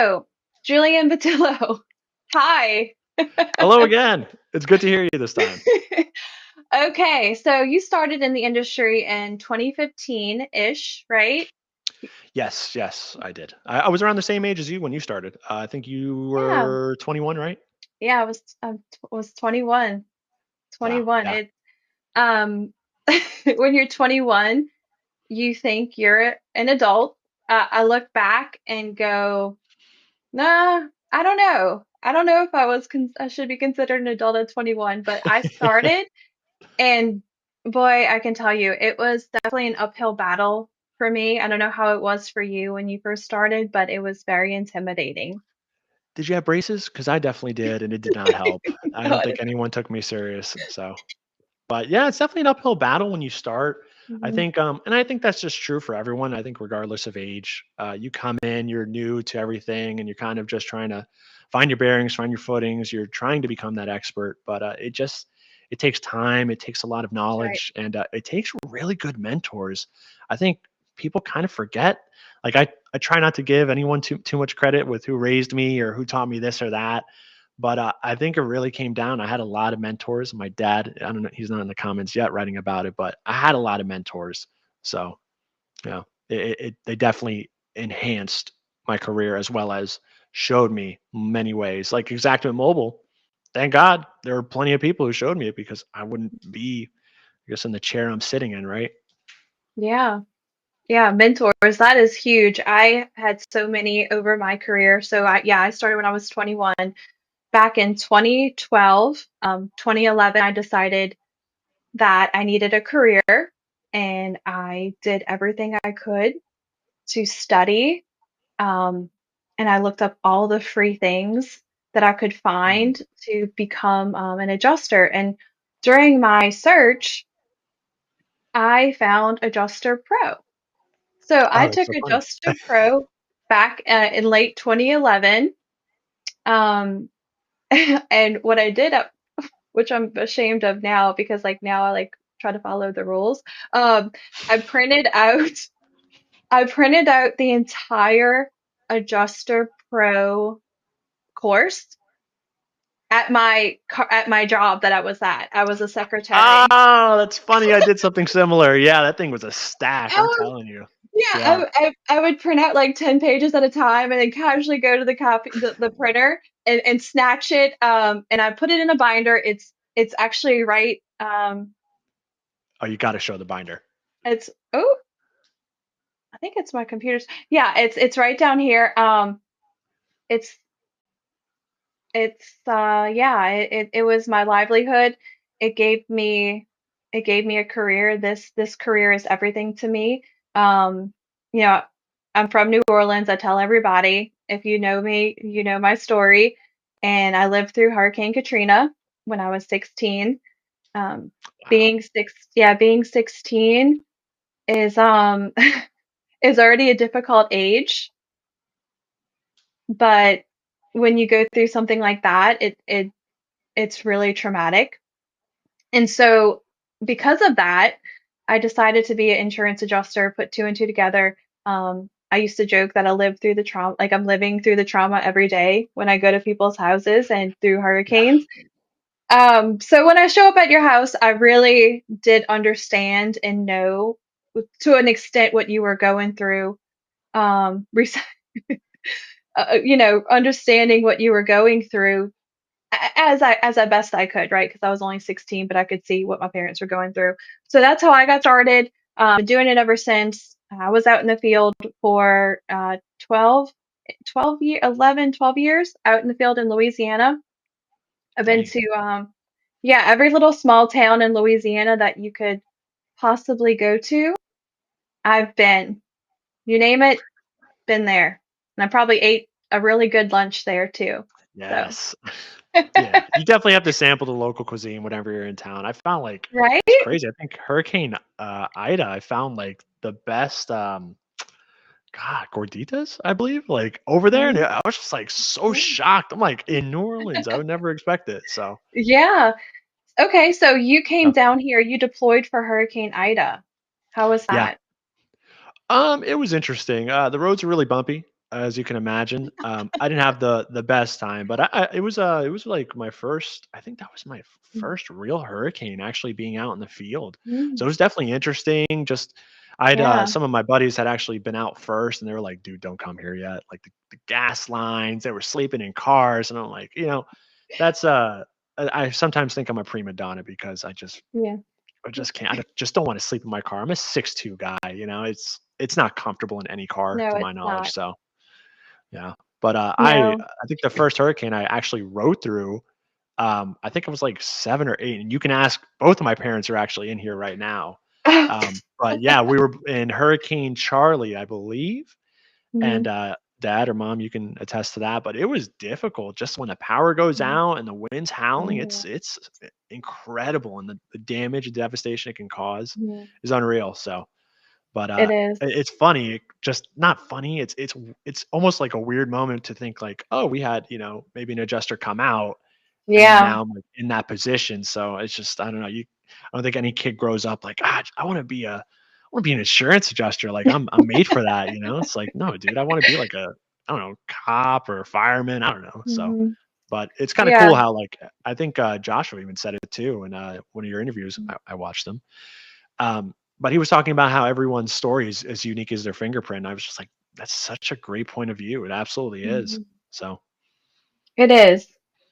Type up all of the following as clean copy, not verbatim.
So, Julian Badillo, hi. Hello again. It's good to hear you this time. Okay, so you started in the industry in 2015-ish, right? Yes, yes, I did. I was around the same age as you when you started. I think you Yeah, were 21, right? yeah, I was 21. Wow. 21. Yeah. Um when you're 21, you think you're an adult. I look back and go, nah, I don't know. I don't know if I should be considered an adult at 21, but I started. And boy, I can tell you, it was definitely an uphill battle for me. I don't know how it was for you when you first started, but it was very intimidating. Did you have braces? Because I definitely did, and it did not help. I No, don't I think didn't. anyone took me serious. So, but yeah, it's definitely an uphill battle when you start. Mhm. And I think that's just true for everyone. I think regardless of age, you come in, you're new to everything, and you're kind of just trying to find your bearings, find your footings. You're trying to become that expert, but it takes time. It takes a lot of That's right. knowledge, and it takes really good mentors. I think people kind of forget. I try not to give anyone too much credit with who raised me or who taught me this or that. But I think it really came down. I had a lot of mentors. My dad, I don't know, he's not in the comments yet writing about it, but I had a lot of mentors. So, yeah, they definitely enhanced my career as well as showed me many ways. Like Exactment Mobile, thank God there were plenty of people who showed me it because I wouldn't be, I guess, in the chair I'm sitting in, right? Yeah. Yeah, mentors, that is huge. I had so many over my career. I started when I was 21. Back in 2012, 2011, I decided that I needed a career and I did everything I could to study. Um, and I looked up all the free things that I could Mhm. find to become an adjuster. And during my search, I found Adjuster Pro. So I Oh, that's took so funny. Adjuster Pro back in late 2011. Um, and what I did, which I'm ashamed of now because like now I like try to follow the rules. Um, I printed out I printed out the entire Adjuster Pro course at my job that I was at. I was a secretary. Oh, that's funny. I did something similar. Yeah, that thing was a stack. I'm Oh, telling you. yeah, Yeah. I would print out like 10 pages at a time and then casually go to the printer and snatch it. And I put it in a binder. It's actually right. Oh, you got to show the binder. It's oh, I think it's my computer's. Yeah, it's right down here. It's yeah, it was my livelihood. It gave me it gave me a career. This career is everything to me. Um, you know, I'm from New Orleans. I tell everybody, if you know me, you know my story. And I lived through Hurricane Katrina when I was 16. Um, Wow. being 16 is is already a difficult age, but when you go through something like that, it's really traumatic. And so, because of that, I decided to be an insurance adjuster, put two and two together. I used to joke that I lived through the trauma, like I'm living through the trauma every day when I go to people's houses and through Yeah. hurricanes. So when I show up at your house, I really did understand and know to an extent what you were going through. Um, rec- understanding what you were going through as I best I could, right? Because I was only 16, but I could see what my parents were going through. So that's how I got started. Been doing it ever since. I was out in the field for 12 years out in the field in Louisiana. I've been Dang. to yeah, every little small town in Louisiana that you could possibly go to. I've been. You name it, been there. And I probably ate a really good lunch there too. So, Yes. Yeah. You definitely have to sample the local cuisine whenever you're in town. I found like right? it's crazy. I think Hurricane Ida, I found like the best God, gorditas, I believe, like over there. And I was just like so shocked. I'm like in New Orleans. I would never expect it. So Yeah. Okay, so you came yeah. down here, you deployed for Hurricane Ida. How was Yeah. that? It was interesting. The roads are really bumpy. as you can imagine. I didn't have the best time, but it was like my first. I think that was my first real hurricane actually being out in the field. So it Mm, was definitely interesting. Just I'd yeah. some of my buddies had actually been out first, and they were like, "Dude, don't come here yet." Like the gas lines, they were sleeping in cars, and I'm like, that's I sometimes think I'm a prima donna because Yeah. I just can't. Just don't want to sleep in my car. I'm a 6'2" guy. It's not comfortable in any car, No, to my it's knowledge. not. So yeah, but No. I think the first hurricane I actually rode through, I think it was like 7 or 8, and you can ask. Both of my parents are actually in here right now. But yeah, we were in Hurricane Charlie, I believe, and Mhm. dad or mom, you can attest to that. But it was difficult just when the power goes Mhm. out and the wind's howling. Mhm. It's incredible, and the damage and devastation it can cause Mhm. is unreal. So, but It is. it's funny, just not funny. It's almost like a weird moment to think like, oh, we had maybe an adjuster come out, and then Yeah. now I'm like in that position. So it's just I don't know. I don't think any kid grows up like, I want to be an insurance adjuster. Like I'm made for that. It's like, no, dude, I want to be like I don't know, cop or fireman. I don't know. So, Mhm. but it's kind of Yeah. cool how like I think Joshua even said it too in one of your interviews. I watched them. But he was talking about how everyone's story is as unique as their fingerprint. I was just like, that's such a great point of view. It absolutely is. Mhm. So It is.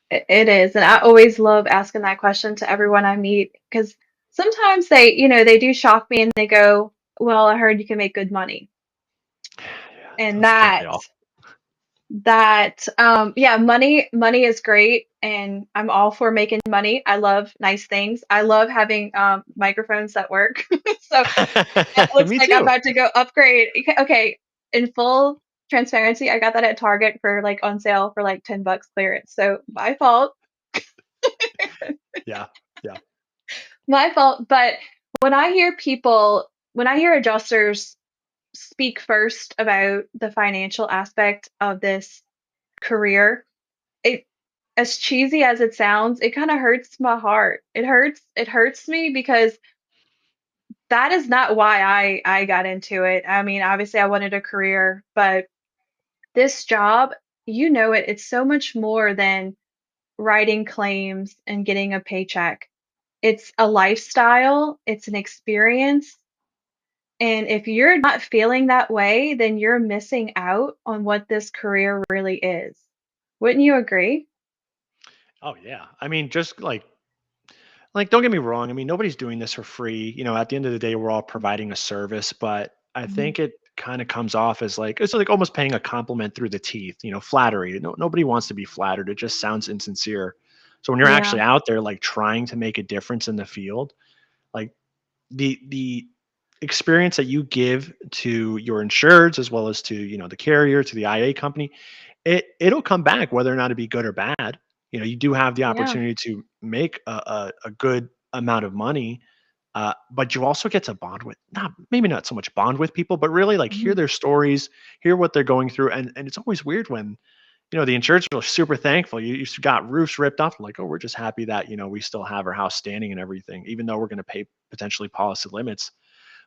It is. And I always love asking that question to everyone I meet because sometimes they do shock me and they go, "Well, I heard you can make good money." yeah, And don't they that all? yeah, money is great and I'm all for making money. I love nice things. I love having microphones that work. So it looks Me like I'm too. about to go upgrade. Okay, in full transparency, I got that at Target for like on sale for like $10 clearance. So my fault. Yeah, yeah, My fault. But when I hear adjusters speak first about the financial aspect of this career, it as cheesy as it sounds, it kind of hurts my heart. It hurts me because that is not why I got into it. I mean, obviously I wanted a career, but this job, it's so much more than writing claims and getting a paycheck. It's a lifestyle, it's an experience. And if you're not feeling that way, then you're missing out on what this career really is. Wouldn't you agree? oh yeah. I mean, just like don't get me wrong. I mean, nobody's doing this for free. At the end of the day, we're all providing a service, but I Mhm. think it kind of comes off as like it's like almost paying a compliment through the teeth. Flattery. Nobody wants to be flattered. It just sounds insincere. So when you're Yeah. actually out there, like trying to make a difference in the field, like the experience that you give to your insureds as well as to the carrier, to the IA company, it'll come back whether or not it be good or bad. You do have the Yeah. opportunity to make a good amount of money, but you also get to bond with, not maybe not so much bond with people, but really like hear Mhm. their stories, hear what they're going through. And it's always weird when the insureds are super thankful. You got roofs ripped off, like, oh, we're just happy that we still have our house standing and everything, even though we're going to pay potentially policy limits.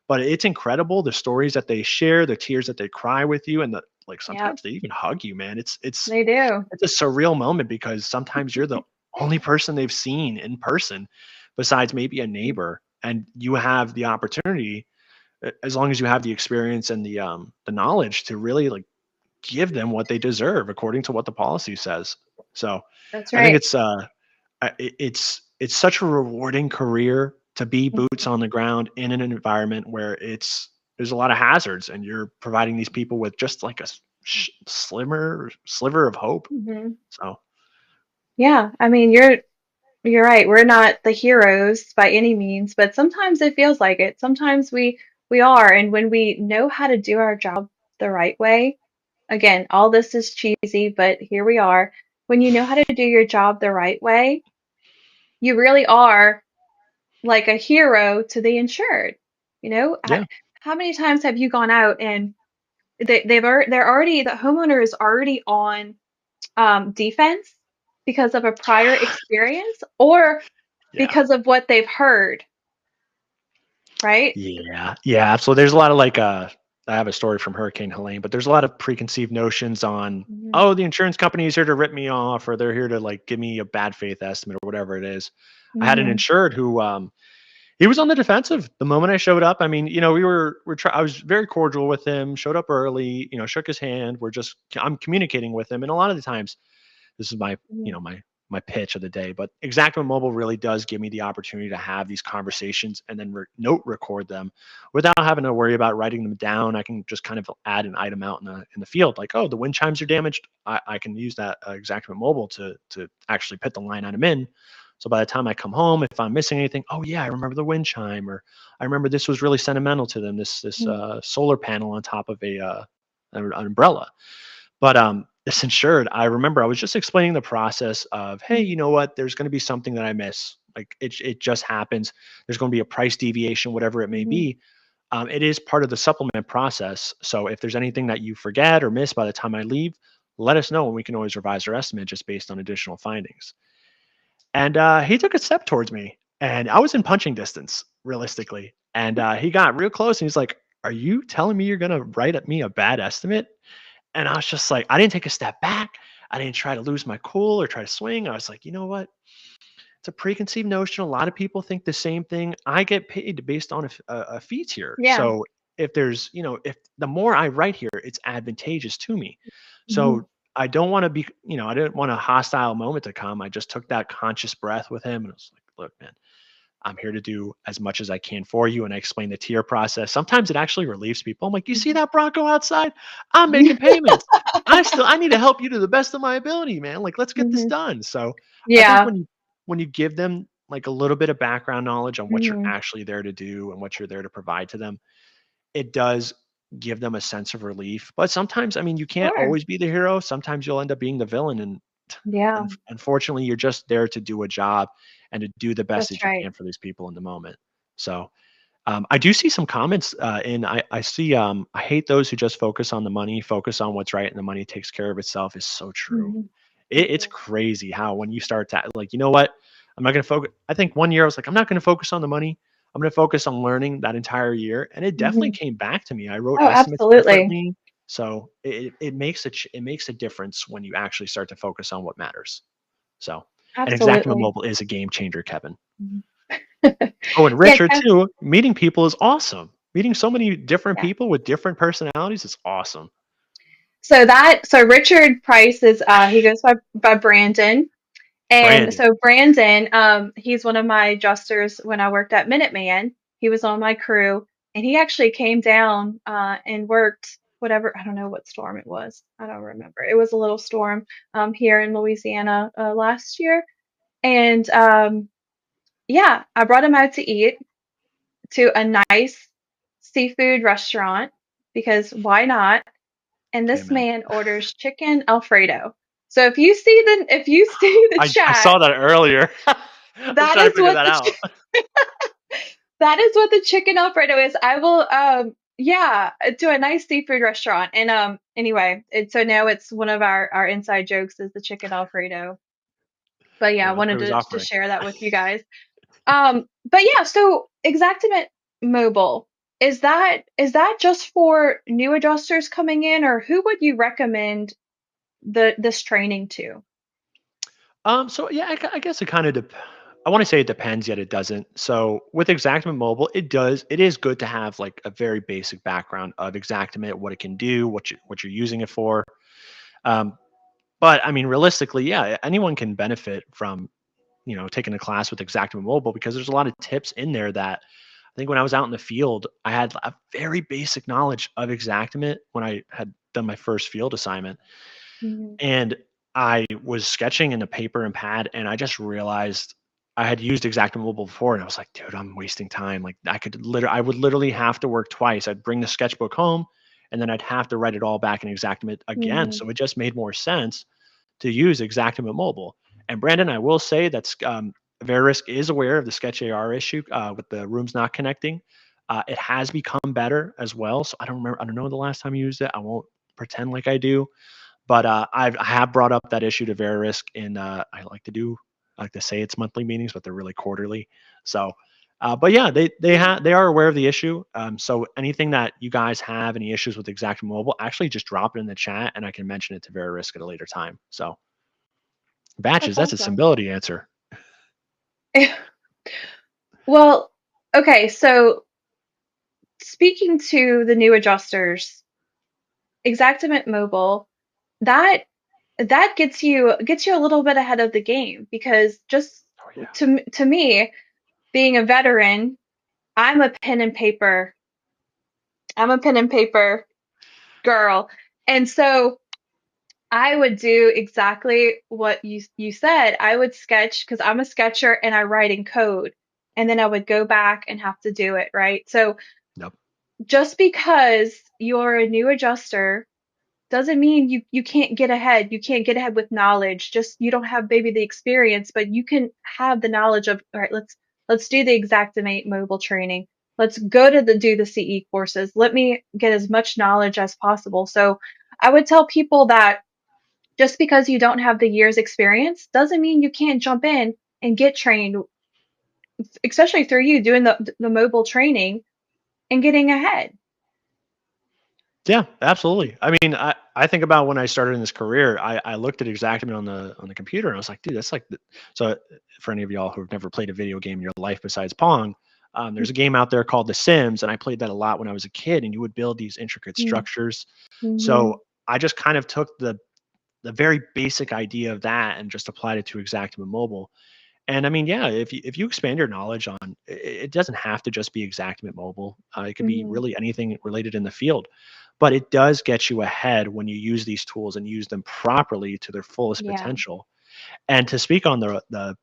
But it's incredible the stories that they share, the tears that they cry with you, and like Yep. sometimes they even hug you, man. They do. It's a surreal moment because sometimes you're the only person they've seen in person besides maybe a neighbor, and you have the opportunity, as long as you have the experience and the knowledge, to really like give them what they deserve according to what the policy says. So That's I think right. it's such a rewarding career to be boots Mhm. on the ground in an environment where there's a lot of hazards, and you're providing these people with just like a sliver of hope. Mhm. So Yeah, I mean, you're right. We're not the heroes by any means, but sometimes it feels like it. Sometimes we are, and when we know how to do our job the right way, again, all this is cheesy, but here we are. When you know how to do your job the right way, you really are like a hero to the insured. yeah, How many times have you gone out and the homeowner is already on defense because of a prior experience or yeah, because of what they've heard, right? yeah, yeah. So there's a lot of like I have a story from Hurricane Helene, but there's a lot of preconceived notions on, Mhm. oh, the insurance company is here to rip me off, or they're here to like give me a bad faith estimate or whatever it is. I had an Mhm. insured who he was on the defensive the moment I showed up. I mean, I was very cordial with him, showed up early, shook his hand. I'm communicating with him. And a lot of the times this is my, Mhm. my pitch of the day, but Exactment Mobile really does give me the opportunity to have these conversations and then note record them without having to worry about writing them down. I can just kind of add an item out in the field, like, oh, the wind chimes are damaged. I can use that Exactment Mobile to actually put the line item in. So by the time I come home, if I'm missing anything, oh yeah, I remember the wind chime, or I remember this was really sentimental to them. This Mhm. solar panel on top of an umbrella. But this insured, I remember I was just explaining the process of, hey, Mhm. you know what? There's going to be something that I miss. Like it just happens. There's going to be a price deviation, whatever it may Mhm. be. It is part of the supplement process. So if there's anything that you forget or miss by the time I leave, let us know, and we can always revise our estimate just based on additional findings. And he took a step towards me, and I was in punching distance, realistically. And he got real close, and he's like, "Are you telling me you're going to write at me a bad estimate?" And I was just like, I didn't take a step back. I didn't try to lose my cool or try to swing. I was like, you know what? It's a preconceived notion. A lot of people think the same thing. I get paid based on a fee tier. Yeah. So if there's, if the more I write here, it's advantageous to me. Mhm. So I don't want to be, I didn't want a hostile moment to come. I just took that conscious breath with him and I was like, look, man, I'm here to do as much as I can for you. And I explain the tier process. Sometimes it actually relieves people. I'm like, you see Mhm. that Bronco outside? I'm making payments. I need to help you to the best of my ability, man. Like, let's get this Mhm. done. So I think Yeah. when you give them like a little bit of background knowledge on what you're Mhm. actually there to do and what you're there to provide to them, it does give them a sense of relief. But sometimes, I mean, you can't Sure. always be the hero. Sometimes you'll end up being the villain. Yeah. And unfortunately, you're just there to do a job and to do the best That's that you right. can for these people in the moment. So I do see some comments I see I hate those who just focus on the money, focus on what's right, and the money takes care of itself is so true. Mhm. It's Mhm. crazy how when you start to like, you know what? I'm not going to focus. I think one year I was like, I'm not going to focus on the money. I'm going to focus on learning that entire year. And it definitely Mhm. came back to me. I wrote Oh, estimates absolutely. differently. So it makes a difference when you actually start to focus on what matters. So, and Exactimo Absolutely. Mobile is a game changer, Kevin. Mhm. Oh, and Yeah, Richard too. Meeting people is awesome. Meeting so many different yeah. people with different personalities is awesome. So Richard Price is he goes by Brandon. And Brandon, so Brandon, he's one of my adjusters when I worked at Minuteman. He was on my crew, and he actually came down and worked whatever, I don't know what storm it was. I don't remember. It was a little storm here in Louisiana last year. And yeah, I brought him out to eat to a nice seafood restaurant because why not? And this amen. man orders chicken Alfredo. So if you see the I chat, saw that earlier. I was that trying to is figure what that out. that is what the chicken Alfredo is. I will yeah, to a nice seafood restaurant. And anyway, so now it's one of our inside jokes is the chicken Alfredo. But yeah, I Yeah, that's what wanted he was to offering. share that with you guys. But yeah, so Exactiment Mobile, is that just for new adjusters coming in, or who would you recommend this training to? So yeah, I guess it kind of I want to say it depends, yet it doesn't. So with Exactament Mobile, it is good to have like a very basic background of Exactament, what it can do, what you're using it for. Um, but I mean, realistically, yeah, anyone can benefit from taking a class with Exactament Mobile because there's a lot of tips in there that I think when I was out in the field, I had a very basic knowledge of Exactament when I had done my first field assignment. Mhm. And I was sketching in a paper and pad, and I just realized I had used Exactament Mobile before, and I was like, dude, I'm wasting time. Like I would literally have to work twice. I'd bring the sketchbook home, and then I'd have to write it all back in Exactament again. Mhm. So it just made more sense to use Exactament Mobile. And Brandon, I will say that's Verisk is aware of the Sketch AR issue with the rooms not connecting. It has become better as well. So I don't remember. I don't know the last time you used it. I won't pretend like I do. But I have brought up that issue to Verisk, and I like to say it's monthly meetings, but they're really quarterly. So But yeah, they are aware of the issue. So anything that you guys have any issues with Exact Mobile, actually just drop it in the chat, and I can mention it to Verisk at a later time. So batches, That's that's a awesome. Symbility answer. Well, okay, so speaking to the new adjusters, Xactimate Mobile, that that gets you a little bit ahead of the game because just Oh yeah. to me, being a veteran, I'm a pen and paper. I'm a pen and paper girl. And so I would do exactly what you said. I would sketch because I'm a sketcher and I write in code. And then I would go back and have to do it, right? So Yep. just because you're a new adjuster doesn't mean you can't get ahead. You can't get ahead with knowledge. Just you don't have maybe the experience, but you can have the knowledge of, all right, let's do the Xactimate mobile training. Let's go to the do the CE courses. Let me get as much knowledge as possible. So I would tell people that just because you don't have the years experience doesn't mean you can't jump in and get trained, especially through you doing the mobile training and getting ahead. Yeah, absolutely. I mean, I think about when I started in this career, I looked at Exactament on the computer and I was like, dude, that's like so for any of y'all who've never played a video game in your life besides Pong, there's a game out there called The Sims, and I played that a lot when I was a kid, and you would build these intricate structures. Mm-hmm. So I just kind of took the very basic idea of that and just applied it to Exactament Mobile. And I mean, yeah, if you expand your knowledge on it, doesn't have to just be Xactimate Mobile. It could be Mm-hmm. really anything related in the field, but it does get you ahead when you use these tools and use them properly to their fullest Yeah. potential. And to speak on the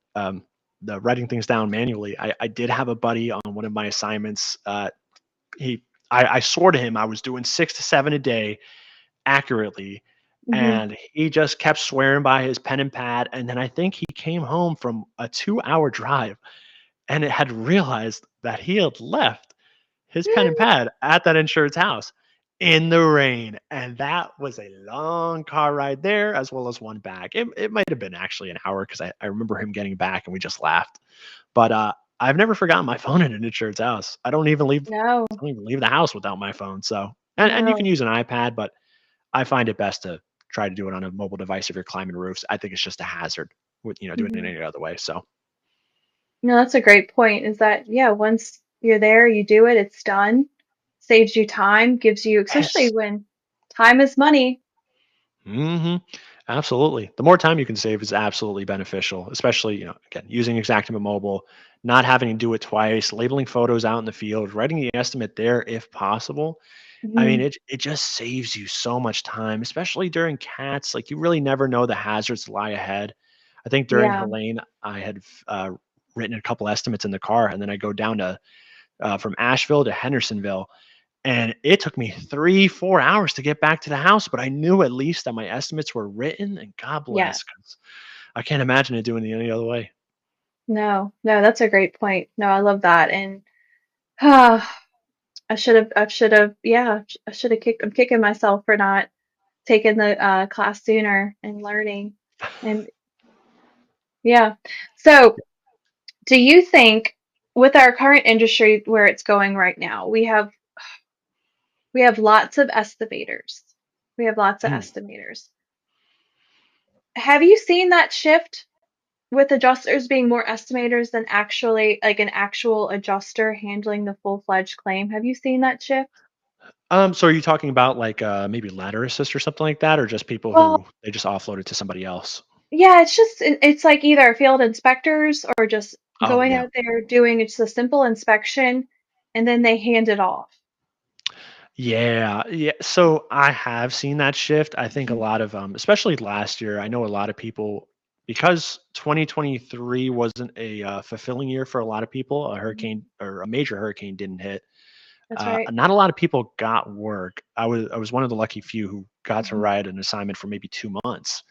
writing things down manually, I did have a buddy on one of my assignments. He I swore to him I was doing 6 to 7 a day accurately, Mm-hmm. and he just kept swearing by his pen and pad. And then I think he came home from a 2 hour drive and it had realized that he had left his pen and pad at that insured's house in the rain. And that was a long car ride there as well as one back. It might have been actually an hour because I remember him getting back and we just laughed. But I've never forgotten my phone at an insured's house. No, I don't even leave the house without my phone. So and you can no. use an iPad, but I find it best to try to do it on a mobile device if you're climbing roofs. I think it's just a hazard with doing it Hmm. any other way. So No, that's a great point. Is that, yeah, once you're there, you do it, it's done, saves you time, gives you, especially yes. when time is money. Hmm. Absolutely. The more time you can save is absolutely beneficial, especially, again, using Xactimate Mobile, not having to do it twice, labeling photos out in the field, writing the estimate there if possible. I mean, Hmm. it just saves you so much time, especially during cats. Like you really never know the hazards that lie ahead. I think during Yeah, Helene, I had written a couple estimates in the car, and then I go down to from Asheville to Hendersonville, and it took me 3 4 hours to get back to the house. But I knew at least that my estimates were written, and God yeah. bless, 'cause I can't imagine it doing it any other way. No, no, that's a great point. No, I love that. And yeah, I should have I'm kicking myself for not taking the class sooner and learning. And yeah. So, do you think with our current industry where it's going right now, we have lots of estimators. We have lots of Mm. estimators. Have you seen that shift with adjusters being more estimators than actually like an actual adjuster handling the full-fledged claim? Have you seen that shift? So are you talking about like maybe ladder assist or something like that, or just people Well, who they just offload it to somebody else? yeah, it's like either field inspectors or just Oh going yeah. out there doing just a simple inspection and then they hand it off. Yeah, yeah. So I have seen that shift. I think a Mhm. lot of, especially last year, I know a lot of people because 2023 wasn't a fulfilling year for a lot of people. A Mhm. hurricane or a major hurricane didn't hit. That's right. Not a lot of people got work. I was one of the lucky few who got to Mhm. ride an assignment for maybe 2 months,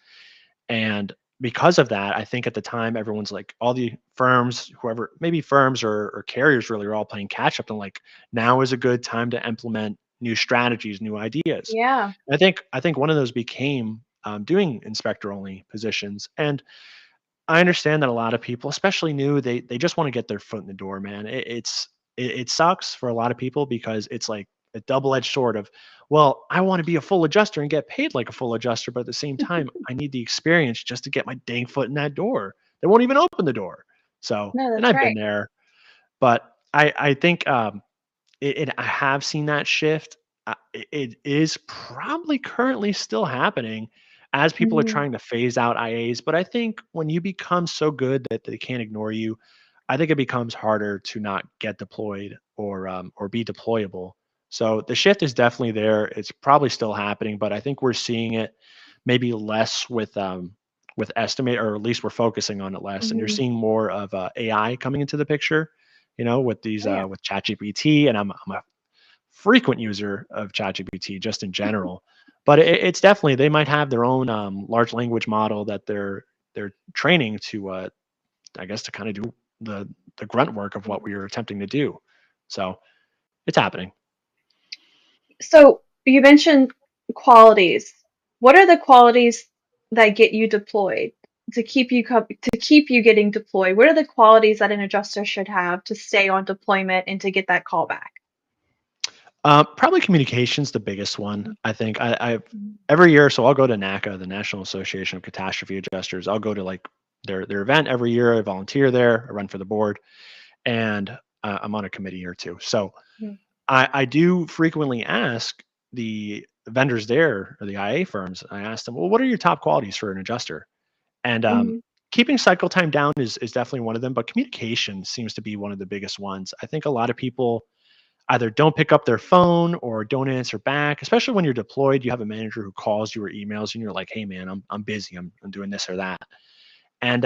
and because of that, I think at the time everyone's like all the firms, whoever maybe firms or carriers really are all playing catch up and like now is a good time to implement new strategies, new ideas. Yeah. I think one of those became doing inspector only positions. And I understand that a lot of people, especially new, they just want to get their foot in the door, man. It sucks for a lot of people because it's like a double-edged sword of, well, I want to be a full adjuster and get paid like a full adjuster, but at the same time, I need the experience just to get my dang foot in that door. They won't even open the door. So, No, and that's I've been right. there, but I think I have seen that shift. It is probably currently still happening as people are Hmm. trying to phase out IAs. But I think when you become so good that they can't ignore you, I think it becomes harder to not get deployed or be deployable. So the shift is definitely there. It's probably still happening, but I think we're seeing it maybe less with estimate, or at least we're focusing on it less. And you're Hmm. seeing more of AI coming into the picture, with these Oh yeah. with ChatGPT, and I'm a frequent user of ChatGPT just in general. But it's definitely, they might have their own large language model that they're training to, I guess, to kind of do the grunt work of what we are attempting to do. So it's happening. So you mentioned qualities. What are the qualities that get you deployed to keep you getting deployed? What are the qualities that an adjuster should have to stay on deployment and to get that call back? Probably communication's the biggest one. Mhm. I think I every year, so I'll go to NACA, the National Association of Catastrophe Adjusters. I'll go to like their event every year. I volunteer there. I run for the board, and I'm on a committee here too. So Mhm. I do frequently ask the vendors there, or the IA firms. I ask them, well, what are your top qualities for an adjuster? And Mhm. keeping cycle time down is definitely one of them, but communication seems to be one of the biggest ones. I think a lot of people either don't pick up their phone or don't answer back, especially when you're deployed. You have a manager who calls you or emails you, and you're like, hey, man, I'm busy. I'm doing this or that. And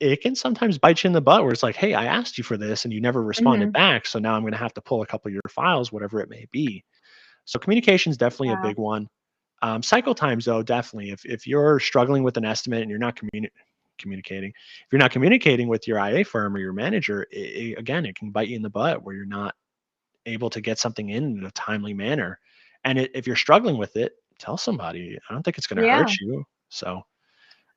it can sometimes bite you in the butt where it's like, hey, I asked you for this and you never responded Mhm. back. So now I'm going to have to pull a couple of your files, whatever it may be. So communication is definitely a Yeah. big one. Cycle times, though, definitely. If you're struggling with an estimate and you're not communicating, if you're not communicating with your IA firm or your manager, again, it can bite you in the butt where you're not able to get something in a timely manner. And if you're struggling with it, tell somebody. I don't think it's going to hurt Yeah. you. So,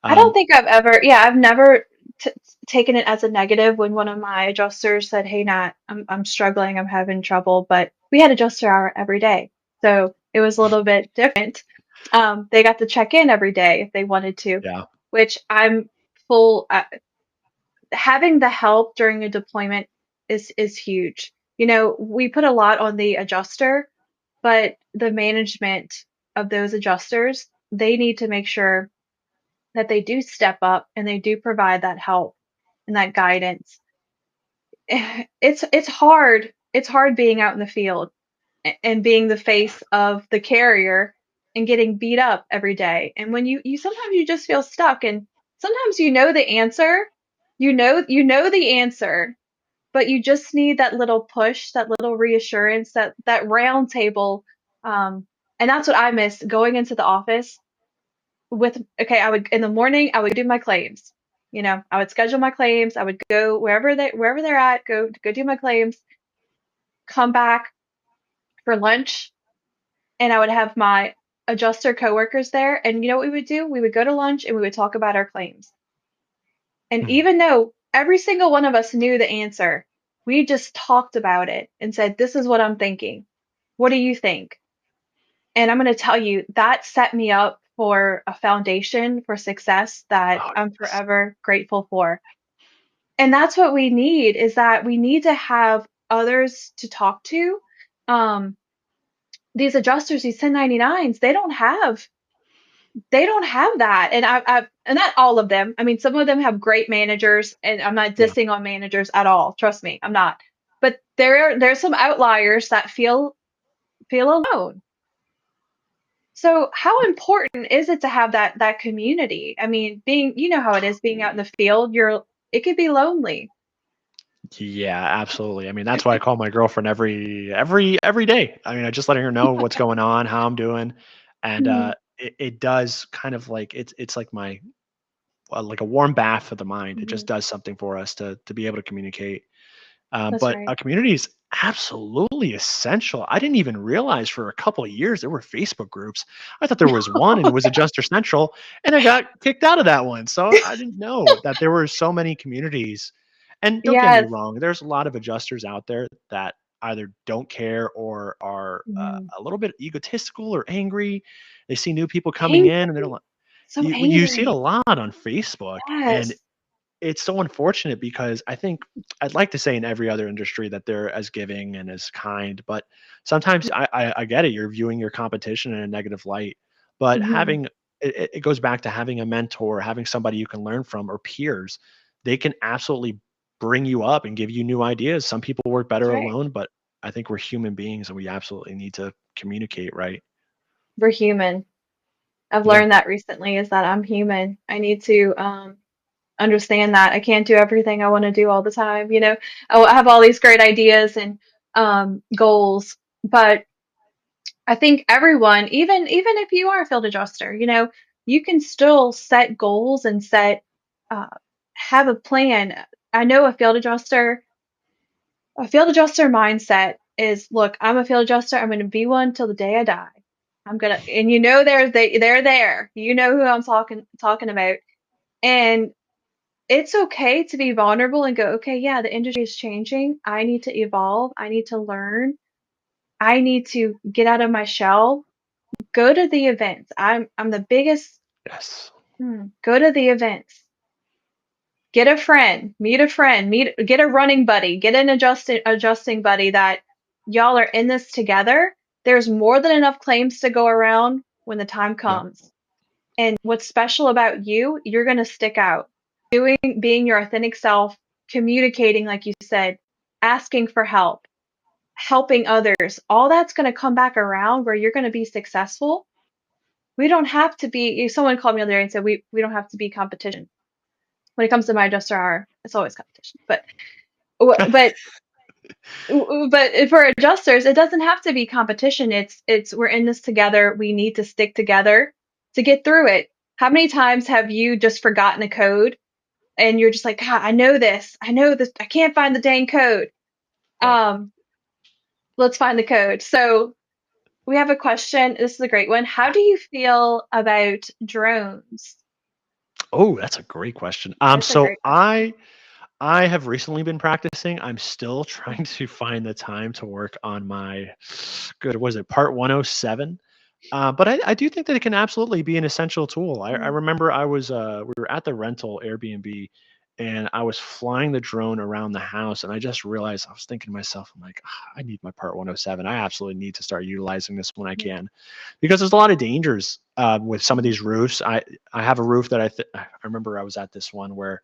I don't um, think I've never t taken it as a negative when one of my adjusters said, "Hey, Nat, I'm struggling, I'm having trouble," but we had adjuster hour every day, so it was a little bit different. They got to check in every day if they wanted to, yeah, which I'm full. Having the help during a deployment is huge. You know, we put a lot on the adjuster, but the management of those adjusters, they need to make sure that they do step up and they do provide that help and that guidance. It's hard. It's hard being out in the field and being the face of the carrier and getting beat up every day. And when you sometimes you just feel stuck, and sometimes you know the answer. You know the answer, but you just need that little push, that little reassurance, that round table. Um, and that's what I miss going into the office with. Okay, I would in the morning I would do my claims. You know, I would schedule my claims. I would go wherever they're at, go do my claims, come back for lunch, and I would have my adjuster coworkers there. And you know what we would do? We would go to lunch and we would talk about our claims. And mhm, even though every single one of us knew the answer, we just talked about it and said, "This is what I'm thinking. What do you think?" And I'm going to tell you that set me up for a foundation for success that oh, I'm forever grateful for. And that's what we need, is that we need to have others to talk to. Um, these adjusters, these 1099s, they don't have that. And and not all of them. I mean, some of them have great managers, and I'm not yeah. dissing on managers at all. Trust me, I'm not. But there's some outliers that feel alone. So how important is it to have that community? I mean, you know how it is being out in the field, it could be lonely. Yeah, absolutely. I mean, that's why I call my girlfriend every day. I mean, I just letting her know what's going on, how I'm doing, and Mhm. it does kind of like it's like a warm bath for the mind. It just Mhm. does something for us to be able to communicate. That's But right. communities. absolutely essential. I didn't even realize for a couple of years there were Facebook groups. I thought there was one and it was Adjuster Central, and I got kicked out of that one. So I didn't know that there were so many communities. And don't get me Yes. wrong, there's a lot of adjusters out there that either don't care or are Mhm. a little bit egotistical or angry. They see new people coming in and they're Angry. like, So you see it a angry. lot on Facebook, and Yes. it's so unfortunate because I think I'd like to say in every other industry that they're as giving and as kind, but sometimes I get it. You're viewing your competition in a negative light, but Mhm. having it goes back to having a mentor, having somebody you can learn from, or peers. They can absolutely bring you up and give you new ideas. Some people work That's better right. alone, but I think we're human beings and we absolutely need to communicate, right? We're human. I've Yeah. learned that recently is that I'm human. I need to understand that I can't do everything I want to do all the time. I have all these great ideas and goals, but I think everyone, even if you are a field adjuster, you can still set goals and uh, have a plan. I know a field adjuster mindset is, look, I'm a field adjuster. I'm going to be one till the day I die. And they're there. You know who I'm talking about, and it's okay to be vulnerable and go, okay, yeah, the industry is changing. I need to evolve. I need to learn. I need to get out of my shell. Go to the events. I'm the biggest. Yes. Go to the events. Get a friend, get a running buddy, get an adjusting buddy that y'all are in this together. There's more than enough claims to go around when the time Yep. comes. And what's special about you, you're going to stick out. Being your authentic self, communicating, like you said, asking for help, helping others, all that's going to come back around where you're going to be successful. We don't have to be, someone called me the other day and said, we don't have to be competition. When it comes to my adjuster hour, it's always competition. But but for adjusters, it doesn't have to be competition. It's we're in this together. We need to stick together to get through it. How many times have you just forgotten a code and you're just like, God, I know this. I know this. I can't find the dang code. Yep. Um, let's find the code. So we have a question. This is a great one. How do you feel about drones? Oh, that's a great question. That's a So great question. I have recently been practicing. I'm still trying to find the time to work on my good, was it part 107? But I do think that it can absolutely be an essential tool. I Mm, remember we were at the rental Airbnb and I was flying the drone around the house and I just realized I was thinking to myself, I'm like, "Ah, I need my part 107. I absolutely need to start utilizing this when I mm, can because there's a lot of dangers with some of mm, these roofs. I have a roof that I remember I was at this one where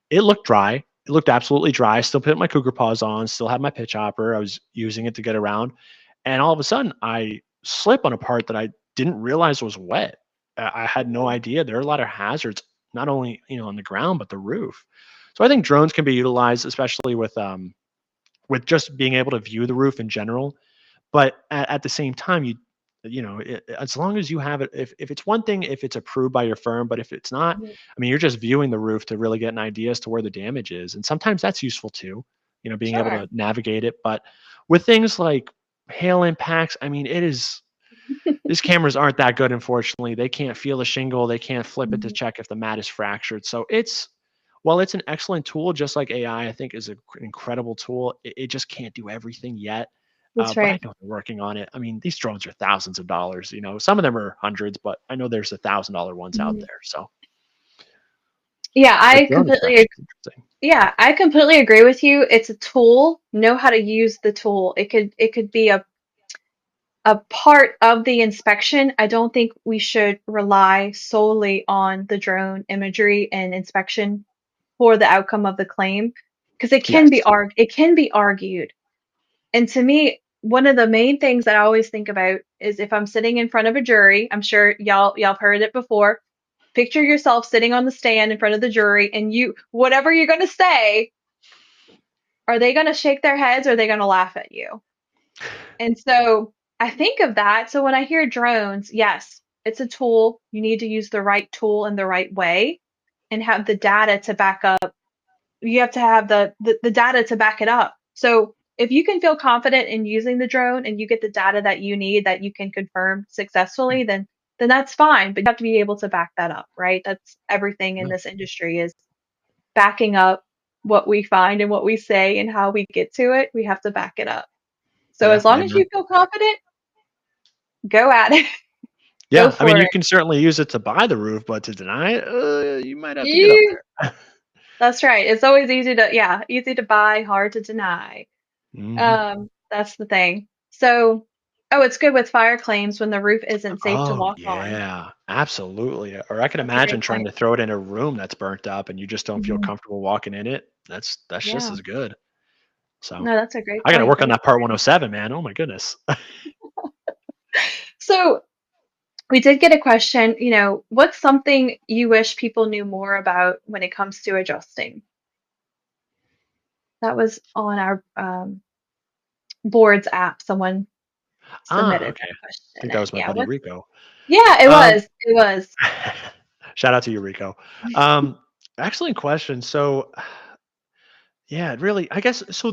it looked dry. It looked absolutely dry. I still put my cougar paws on, still had my pitch hopper. I was using it to get around. And all of a sudden, I slip on a part that I didn't realize was wet. I had no mm. idea. There are a lot of hazards, not only on the ground, but the roof. So I think drones can be utilized, especially with just being able to view the roof in general. But at the same time, as long as you have it, if it's one thing, if it's approved by your firm, but if it's not, Mhm. I mean, you're just viewing the roof to really get an idea as to where the damage is. And sometimes that's useful too, being able Sure. to navigate it. But with things like hail impacts, I mean, these cameras aren't that good, unfortunately. They can't feel the shingle, they can't flip it to Mhm. check if the mat is fractured. So while it's an excellent tool, just like AI, I think is an incredible tool. It just can't do everything yet. That's But I right. know they're working on it. I mean, these drones are thousands of dollars. Some of them are hundreds, but I know there's $1,000 ones out Mhm. there. So Yeah, the drone inspection is interesting. I completely agree with you. It's a tool. Know how to use the tool. It could be a part of the inspection. I don't think we should rely solely on the drone imagery and inspection for the outcome of the claim because Yes. it can be argued. And to me, one of the main things that I always think about is if I'm sitting in front of a jury, I'm sure y'all have heard it before. Picture yourself sitting on the stand in front of the jury and whatever you're going to say, are they going to shake their heads or are they going to laugh at you? And so I think of that. So when I hear drones, yes, it's a tool. You need to use the right tool in the right way and have the data to back up. You have to have the data to back it up. So if you can feel confident in using the drone and you get the data that you need that you can confirm successfully, then that's fine. But you have to be able to back that up, right? That's everything in Yeah. this industry is backing up what we find and what we say and how we get to it. We have to back it up. So Yeah. as long as Amen. you feel confident, go at it. Go Yeah. I mean, for you it. can certainly use it to buy the roof, but to deny it, you might have to get up You, there. that's right. It's always easy to, yeah, easy to buy, hard to deny. Hmm. That's the thing. So, oh, it's good with fire claims when the roof isn't safe to Oh walk on. yeah, absolutely. Or I can That's a imagine great trying point. to throw it in a room that's burnt up and you just don't feel Mhm. comfortable walking in it. That's just Yeah. as good. So No, that's a great I got to point. work on Great that part point. 107, man. Oh my goodness. So, we did get a question, what's something you wish people knew more about when it comes to adjusting? That was on our boards app. Someone submitted Okay. that I question. think that And was my yeah, buddy what? Rico. Yeah, it Um, was. It was. shout out to you, Rico. Um, excellent question. So yeah, really, I guess so.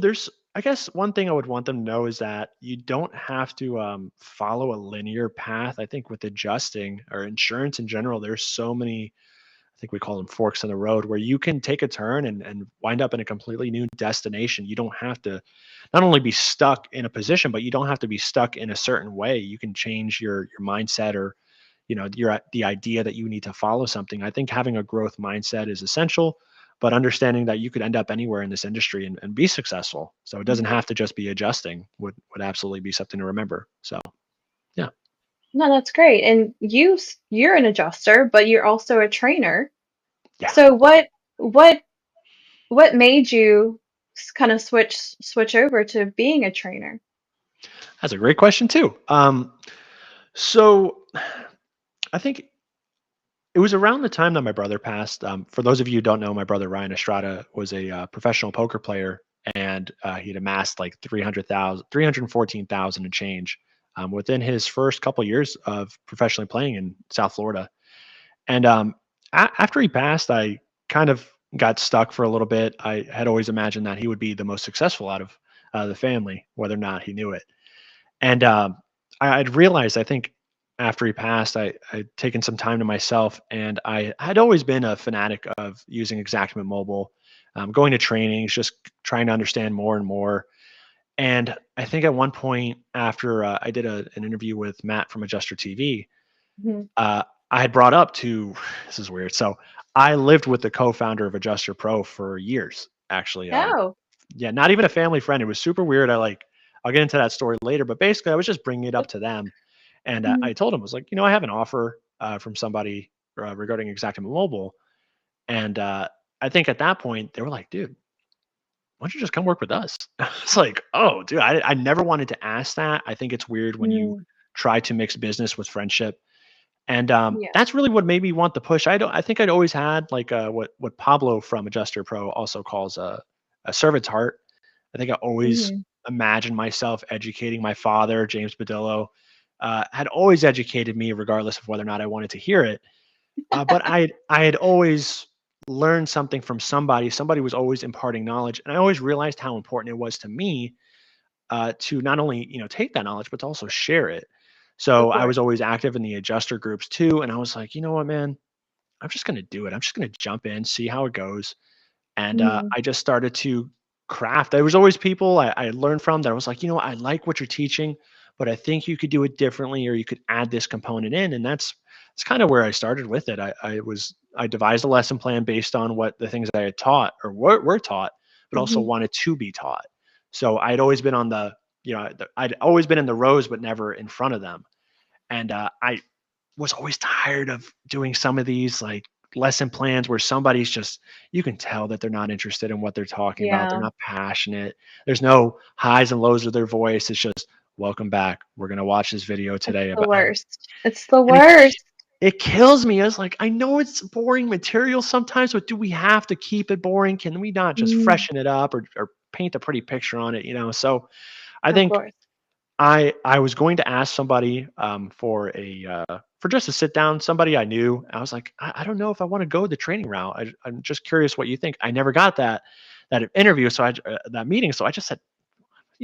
I guess one thing I would want them to know is that you don't have to follow a linear path. I think with adjusting or insurance in general, there's so many, I think we call them forks in the road, where you can take a turn and wind up in a completely new destination. You don't have to not only be stuck in a position, but you don't have to be stuck in a certain way. You can change your mindset or the idea that you need to follow something. I think having a growth mindset is essential, but understanding that you could end up anywhere in this industry and be successful. So it doesn't Mhm. have to just be adjusting would absolutely be something to remember. So yeah. No, that's great. And you're an adjuster, but you're also a trainer. Yeah. So what what made you kind of switch over to being a trainer? That's a great question too. So I think it was around the time that my brother passed. For those of you who don't know, my brother Ryan Estrada was a professional poker player, and he'd amassed like 314,000 and change within his first couple years of professionally playing in South Florida. And after he passed, I kind of got stuck for a little bit. I had always imagined that he would be the most successful out of the family, whether or not he knew it. And I'd realized, I think, after he passed, I'd taken some time to myself, and I had always been a fanatic of using Exactment Mobile, going to trainings, just trying to understand more and more. And I think at one point, after I did an interview with Matt from Adjuster TV, Mhm. uh, I had brought up to this is weird. So I lived with the co-founder of Adjuster Pro for years, actually. Oh. Yeah, not even a family friend. It was super weird. I'll get into that story later, but basically, I was just bringing it up to them, and Mhm. I told them, I was like, I have an offer from somebody regarding Exactamente Mobile, and I think at that point they were like, dude, why don't you just come work with us? It's like, oh, dude, I never wanted to ask that. I think it's weird when you Mm. try to mix business with friendship, and Yeah. that's really what made me want the push. I think I'd always had like what Pablo from Adjuster Pro also calls a servant's heart. I think I always Mhm. imagined myself educating my father, James Badillo, had always educated me regardless of whether or not I wanted to hear it. But I had always learned something from somebody. Somebody was always imparting knowledge, and I always realized how important it was to me to not only take that knowledge, but to also share it. So Of I course. was always active in the adjuster groups too, and I was like, you know what, man, I'm just gonna do it. I'm just gonna jump in, see how it goes, and Mhm. I just started to craft. There was always people I learned from that I was like, I like what you're teaching, but I think you could do it differently, or you could add this component in, and that's kind of where I started with it. I devised a lesson plan based on what the things I had taught or were taught, but also Mhm. wanted to be taught. So I'd always been on I'd always been in the rows, but never in front of them, and I was always tired of doing some of these like lesson plans where somebody's just you can tell that they're not interested in what they're talking about. They're Yeah. not passionate. There's no highs and lows of their voice. It's just welcome back. We're gonna watch this video It's today the about worst. It's the and worst. it kills me. I was like, I know it's boring material sometimes, but do we have to keep it boring? Can we not just Mm. freshen it up or paint a pretty picture on it? So I Of think course. I was going to ask somebody for just a sit down, somebody I knew. I was like, I don't know if I want to go the training route. I'm just curious what you think. I never got that interview, so that meeting. So I just said,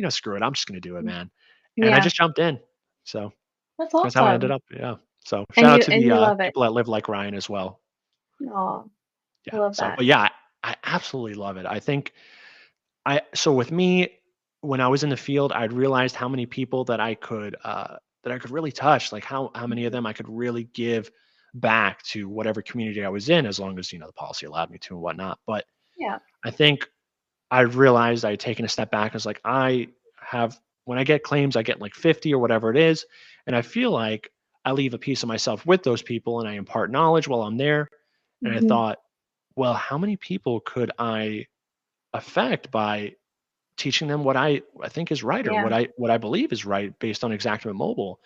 screw it. I'm just going to do it, man. And I Yeah, just jumped in. So that's that's how I ended awesome. up. Yeah. So shout out to And the you love it. people that live like Ryan as well. Oh, I Yeah. love So, that. but yeah, I absolutely love it. I think so with me, when I was in the field, I'd realized how many people that I could really touch, like how many of Mhm. them I could really give back to whatever community I was in, as long as the policy allowed me to and whatnot. But Yeah. I think I realized I had taken a step back. I was like, I have when I get claims, I get like 50 or whatever it is, and I feel like I leave a piece of myself with those people, and I impart knowledge while I'm there. And I Mhm. thought, well, how many people could I affect by teaching them what I think is right, or Yeah. what I believe is right based on Exactament Mobile.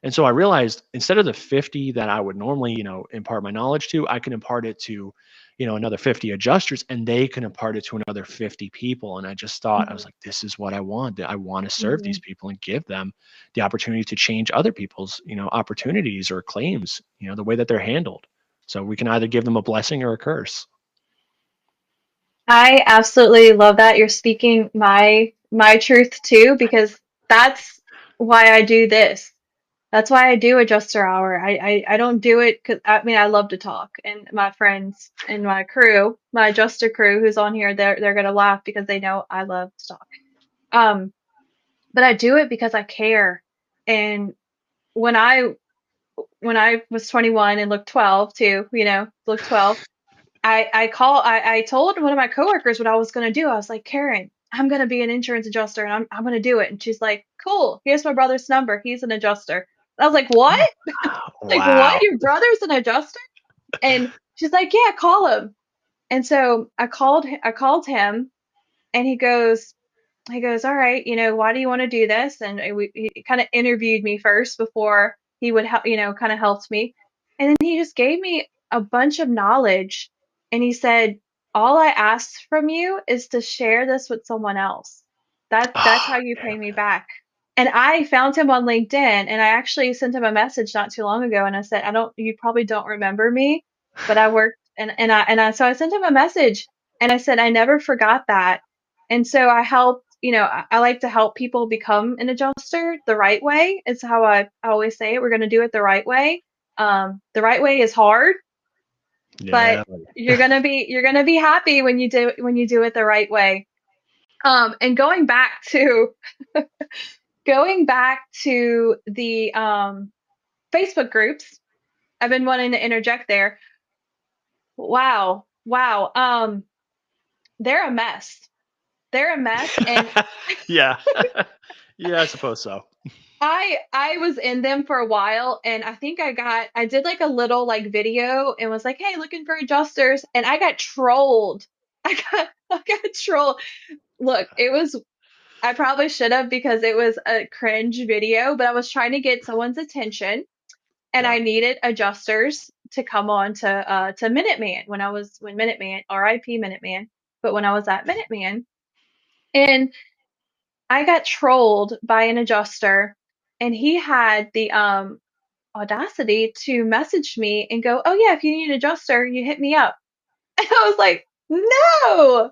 And so I realized instead of the 50 that I would normally, impart my knowledge to, I can impart it to, another 50 adjusters, and they can impart it to another 50 people. And I just thought, I was Mhm. like, this is what I want. I want to serve these Mhm. people and give them the opportunity to change other people's, opportunities or claims, the way that they're handled. So we can either give them a blessing or a curse. I absolutely love that. You're speaking my truth too, because that's why I do this. That's why I do Adjuster Hour. I don't do it because I mean I love to talk, and my friends and my crew, my adjuster crew who's on here, they're gonna laugh because they know I love to talk. Um, but I do it because I care. And when I was 21 and looked 12 too, looked 12, I told one of my coworkers what I was gonna do. I was like, Karen, I'm gonna be an insurance adjuster and I'm gonna do it. And she's like, cool, here's my brother's number. He's an adjuster. And I was like, what? Like, what? Wow. Your brother's an adjuster? And she's like, yeah, call him. And so I called him, and he goes, all right, why do you want to do this? And he kind of interviewed me first before he would help, kind of helped me. And then he just gave me a bunch of knowledge. And he said, all I ask from you is to share this with someone else. That's Oh, how you pay damn me it. back. And I found him on LinkedIn, and I actually sent him a message not too long ago, and I said, you probably don't remember me, but I worked, so I sent him a message, and I said, I never forgot that. And so I helped, I like to help people become an adjuster the right way. It's how I always say it. We're going to do it the right way. The right way is hard, but Yeah. you're going to be happy when you do it the right way. And going back to the Facebook groups, I've been wanting to interject there. Wow. Wow. They're a mess. They're a mess. And Yeah. Yeah, I suppose so. I was in them for a while, and I think I did like a little like video and was like, "Hey, looking for adjusters," and I got trolled. I got trolled. Look, I probably should have, because it was a cringe video, but I was trying to get someone's attention, and Yeah. I needed adjusters to come on to Minuteman when Minuteman, RIP Minuteman, but when I was at Minuteman, and I got trolled by an adjuster, and he had the audacity to message me and go, "Oh yeah, if you need an adjuster, you hit me up." And I was like, "No,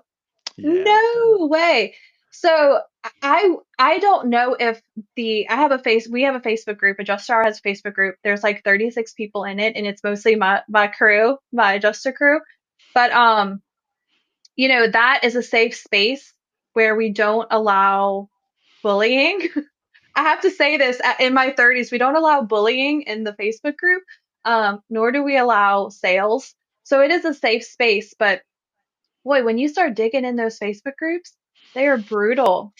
Yeah. no way." So I don't know if we have a Facebook group. Adjuster Hour has a Facebook group. There's like 36 people in it, and it's mostly my crew, my adjuster crew. But that is a safe space where we don't allow bullying. I have to say this, in my 30s, we don't allow bullying in the Facebook group, nor do we allow sales. So it is a safe space. But boy, when you start digging in those Facebook groups, they are brutal.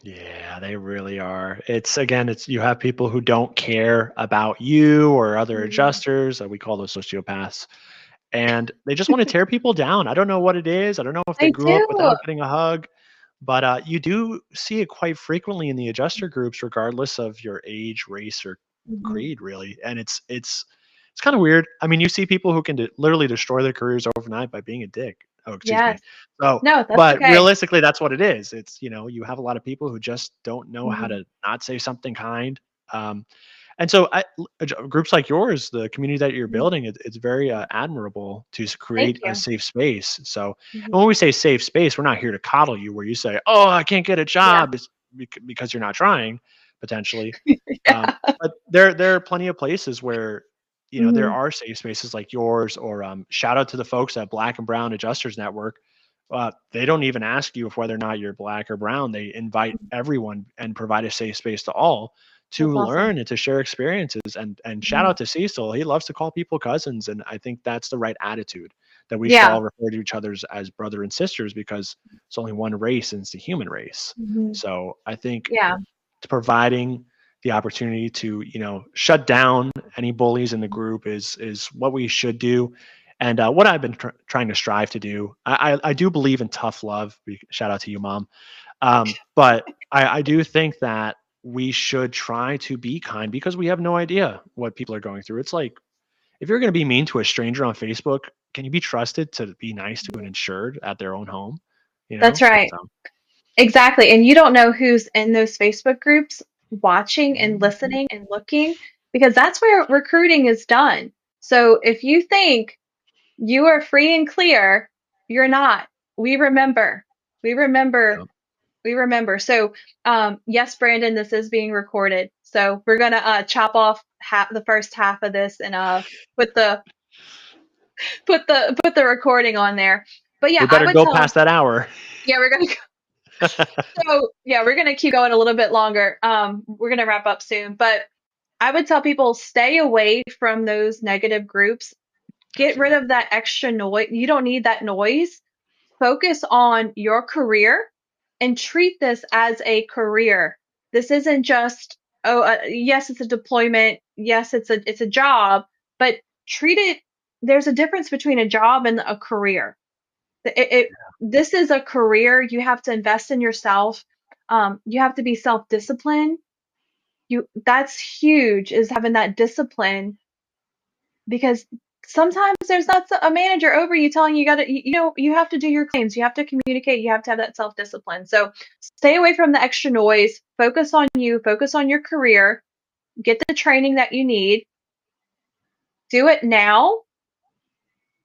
Yeah, they really are. It's you have people who don't care about you or other Mhm. adjusters. We call those sociopaths. And they just want to tear people down. I don't know what it is. I don't know if they They grew up do. without getting a hug, but you do see it quite frequently in the adjuster groups, regardless of your age, race, or Mhm. creed, really. And it's kind of weird. I mean, you see people who can literally destroy their careers overnight by being a dick. Oh, excuse me. Yes. So, No, that's but okay. realistically, that's what it is. It's you have a lot of people who just don't know how Mhm. to not say something kind. Um, and so, groups like yours, the community that you're Mhm. building, it's very admirable to Thank create a you. safe space. So, and Mhm. when we say safe space, we're not here to coddle you, where you say, "Oh, I can't get a Yeah. job." because you're not trying potentially. Yeah. But there are plenty of places where there Mhm. are safe spaces like yours, or shout out to the folks at Black and Brown Adjusters Network. They don't even ask you if whether or not you're black or brown. They invite everyone and provide a safe space to all to That's awesome. learn and to share experiences. And shout Mhm. out to Cecil. He loves to call people cousins, and I think that's the right attitude, that we should Yeah. all refer to each other as brother and sisters, because it's only one race and it's the human race. Mhm. So I think Yeah. providing the opportunity to shut down any bullies in the group is what we should do, and what I've been trying to strive to do. I do believe in tough love. Shout out to you, mom. But I do think that we should try to be kind, because we have no idea what people are going through. It's like, if you're going to be mean to a stranger on Facebook, can you be trusted to be nice to an insured at their own home? That's right. So Exactly. And you don't know who's in those Facebook groups watching and mhm. listening and looking, because that's where recruiting is done. So if you think you are free and clear, you're not. We remember. We remember. Yep. We remember. So, yes, Brandon, this is being recorded. So we're gonna chop off the first half of this and put the put the recording on there. But yeah, We I better would go tell. past that hour. Yeah, we're gonna. So yeah, we're gonna keep going a little bit longer. We're gonna wrap up soon, but I would tell people stay away from those negative groups. Get rid Absolutely. of that extra noise. You don't need that noise. Focus on your career and treat this as a career. This isn't just, oh, yes, it's a deployment. Yes, it's a job, but treat it. There's a difference between a job and a career. This is a career. You have to invest in yourself. You have to be self-disciplined. That's huge, is having that discipline, because sometimes there's not a manager over you telling you you have to do your claims, you have to communicate, you have to have that self-discipline. So stay away from the extra noise, focus on you, focus on your career, get the training that you need, do it now.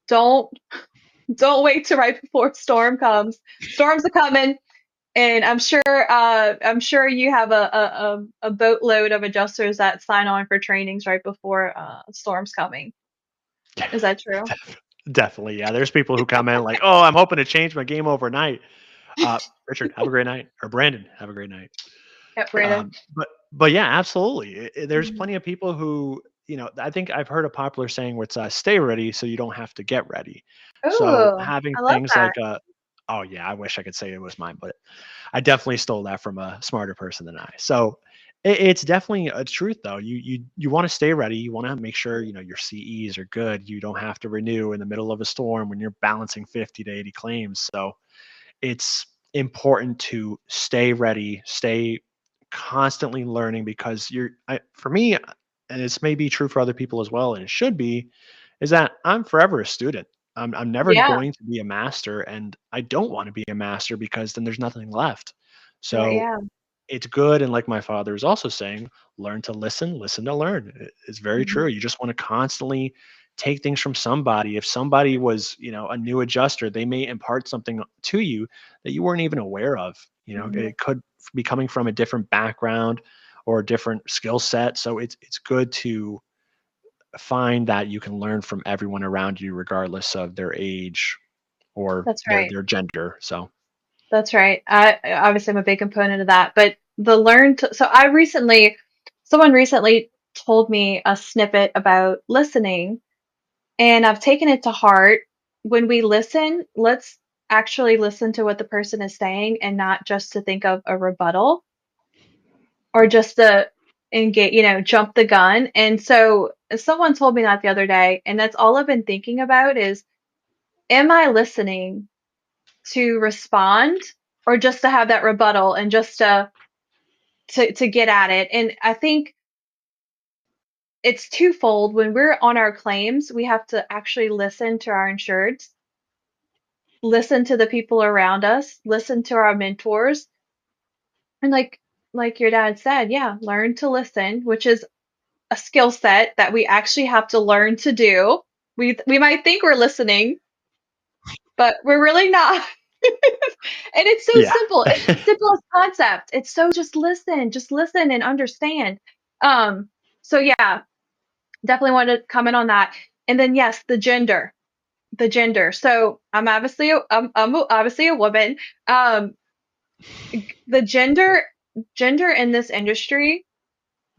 Don't don't wait till right before a storm comes. Storms are coming, and I'm sure you have a boatload of adjusters that sign on for trainings right before storms coming. Is that true? Definitely, yeah. There's people who come in like, "Oh, I'm hoping to change my game overnight." Richard, have a great night, or Brandon, have a great night. Yep, Brandon. But yeah, absolutely. There's Mhm. plenty of people who, I think I've heard a popular saying where it's "stay ready, so you don't have to get ready." So Ooh, having I love things that. like, oh yeah, I wish I could say it was mine, but I definitely stole that from a smarter person than I. So it's definitely a truth, though. You want to stay ready. You want to make sure your CEs are good. You don't have to renew in the middle of a storm when you're balancing 50 to 80 claims. So it's important to stay ready, stay constantly learning, because for me, and it's maybe true for other people as well, and it should be, is that I'm forever a student. I'm never Yeah, going to be a master, and I don't want to be a master, because then there's nothing left. So yeah. it's good. And like my father is also saying, learn to listen, listen to learn. It's very Mhm, true. You just want to constantly take things from somebody. If somebody was, a new adjuster, they may impart something to you that you weren't even aware of. mhm. It could be coming from a different background or a different skill set. So it's good to find that you can learn from everyone around you, regardless of their age or That's their right. their gender. So That's right. Obviously I'm a big component of that, but someone recently told me a snippet about listening, and I've taken it to heart. When we listen, let's actually listen to what the person is saying and not just to think of a rebuttal or just to engage, jump the gun. And so someone told me that the other day, and that's all I've been thinking about is, am I listening to respond or just to have that rebuttal and just to get at it? And I think it's twofold. When we're on our claims, we have to actually listen to our insureds, listen to the people around us, listen to our mentors, and like your dad said, yeah, learn to listen, which is a skill set that we actually have to learn to do. We might think we're listening, but we're really not. And it's so Yeah. simple. It's the simplest concept. It's so just listen and understand. Um, so yeah, definitely wanted to comment on that. And then yes, the gender. So I'm obviously a woman. Um, the gender in this industry,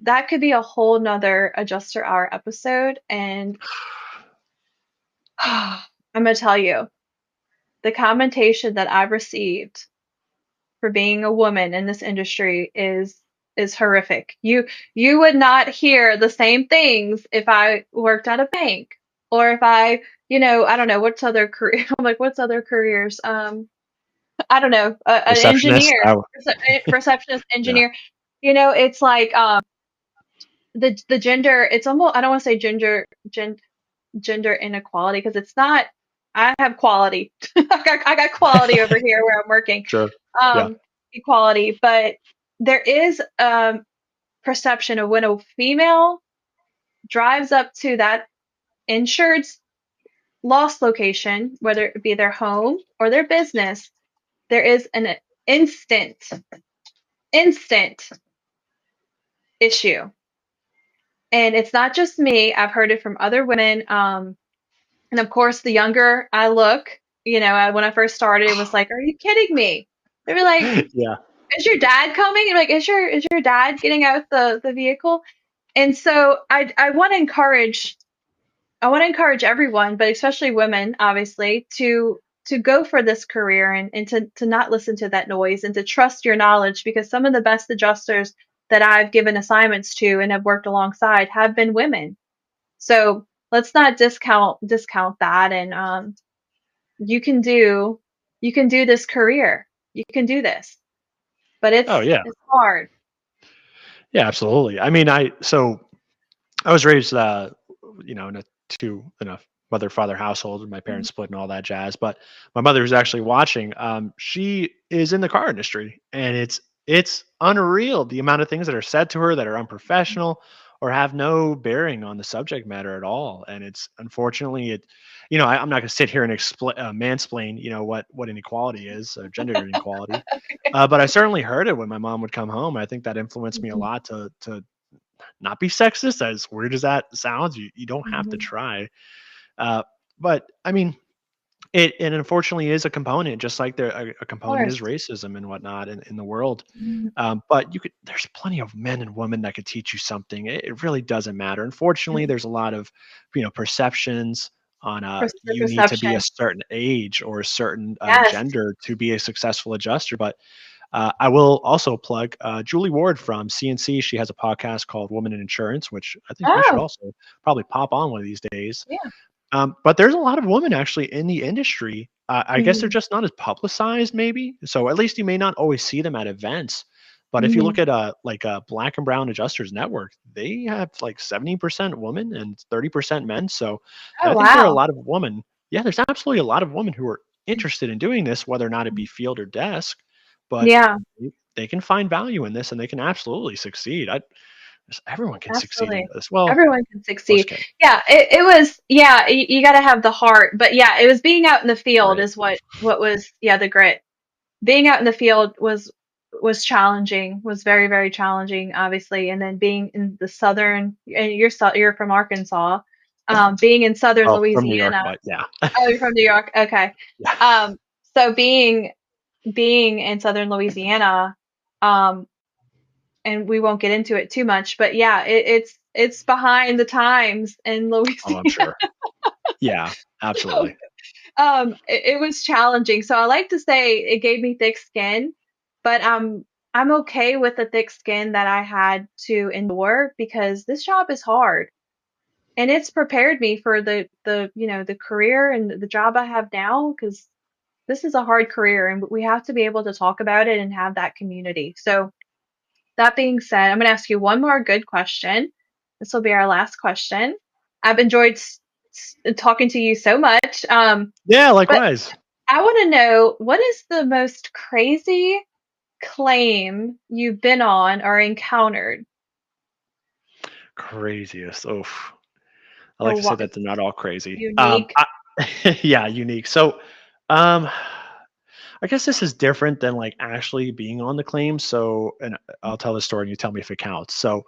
that could be a whole nother adjuster hour episode. And I'm gonna tell you, the commentation that I've received for being a woman in this industry is horrific. You would not hear the same things if I worked at a bank or if I, I don't know what's other career. I'm like, what's other careers? I don't know, an Receptionist. engineer, Oh, receptionist, yeah. engineer. It's like the gender. It's almost, I don't want to say gender inequality because it's not. I have quality. I got quality over here where I'm working. Sure. Yeah. Um, equality, but there is perception of when a female drives up to that insured's lost location, whether it be their home or their business, there is an instant issue. And it's not just me. I've heard it from other women. And of course, the younger I look, when I first started, it was like, "Are you kidding me?" They were like, Yeah. "Is your dad coming?" And like, "Is your dad getting out the vehicle?" And so I want to encourage everyone, but especially women, obviously, to go for this career and to not listen to that noise and to trust your knowledge because some of the best adjusters that I've given assignments to and have worked alongside have been women. So let's not discount that. And you can do you can do this career. You can do this, but Oh, yeah. it's hard. Yeah, absolutely. I mean, I was raised, in a mother father household, and my Mhm. parents split and all that jazz. But my mother who's actually watching. She is in the car industry, and it's unreal the amount of things that are said to her that are unprofessional or have no bearing on the subject matter at all. And it's unfortunately it. I'm not going to sit here and mansplain, what inequality is, gender inequality. But I certainly heard it when my mom would come home. I think that influenced me a Mhm. lot to not be sexist. As weird as that sounds, you don't have to Mhm. try. Uh, but I mean, it unfortunately is a component, just like a Of component is course. racism and whatnot in the world. Mhm. But there's plenty of men and women that could teach you something. It really doesn't matter. Unfortunately, Mhm. there's a lot of Mhm. perceptions on The you need to be a perception. certain age or a certain Yes. gender to be a successful adjuster. But I will also plug Julie Ward from CNC. She has a podcast called Woman in Insurance, which I think you should Oh, also probably pop on one of these days. yeah. But there's a lot of women actually in the industry. I guess they're Mhm. just not as publicized, maybe. So at least you may not always see them at events. But if you look Mhm. at Black and Brown Adjusters Network, they have like 70% women and 30% men. So Oh, I think there are a wow. lot of women. Yeah, there's absolutely a lot of women who are interested in doing this, whether or not it be field or desk. But Yeah, they can find value in this, and they can absolutely succeed. Everyone can succeed in absolutely. this. Well, Everyone can most succeed. can. Yeah, it was, yeah, you got to have the heart. But yeah, it was being out in the field Right. is what was, yeah, the grit. Being out in the field was challenging, was very, very challenging, obviously. And then being in the southern, and you're from Arkansas, being in southern Oh, from New York, Louisiana. but yeah. Oh, you're from New York. Okay. Yeah. So being in southern Louisiana, um, and we won't get into it too much, but yeah, it's behind the times in Oh, I'm Louisiana. sure. Yeah, So, absolutely. it was challenging. So I like to say it gave me thick skin, but I'm okay with the thick skin that I had to endure because this job is hard. And it's prepared me for the career and the job I have now because this is a hard career and we have to be able to talk about it and have that community. So that being said, I'm going to ask you one more good question. This will be our last question. I've enjoyed talking to you so much. Yeah, But likewise. I want to know, what is the most crazy claim you've been on or encountered? Craziest. Oof. I Or like to say what, that they're not all crazy. unique? Yeah, unique. So, um, I guess this is different than like actually being on the claim. So, and I'll tell the story and you tell me if it counts. So,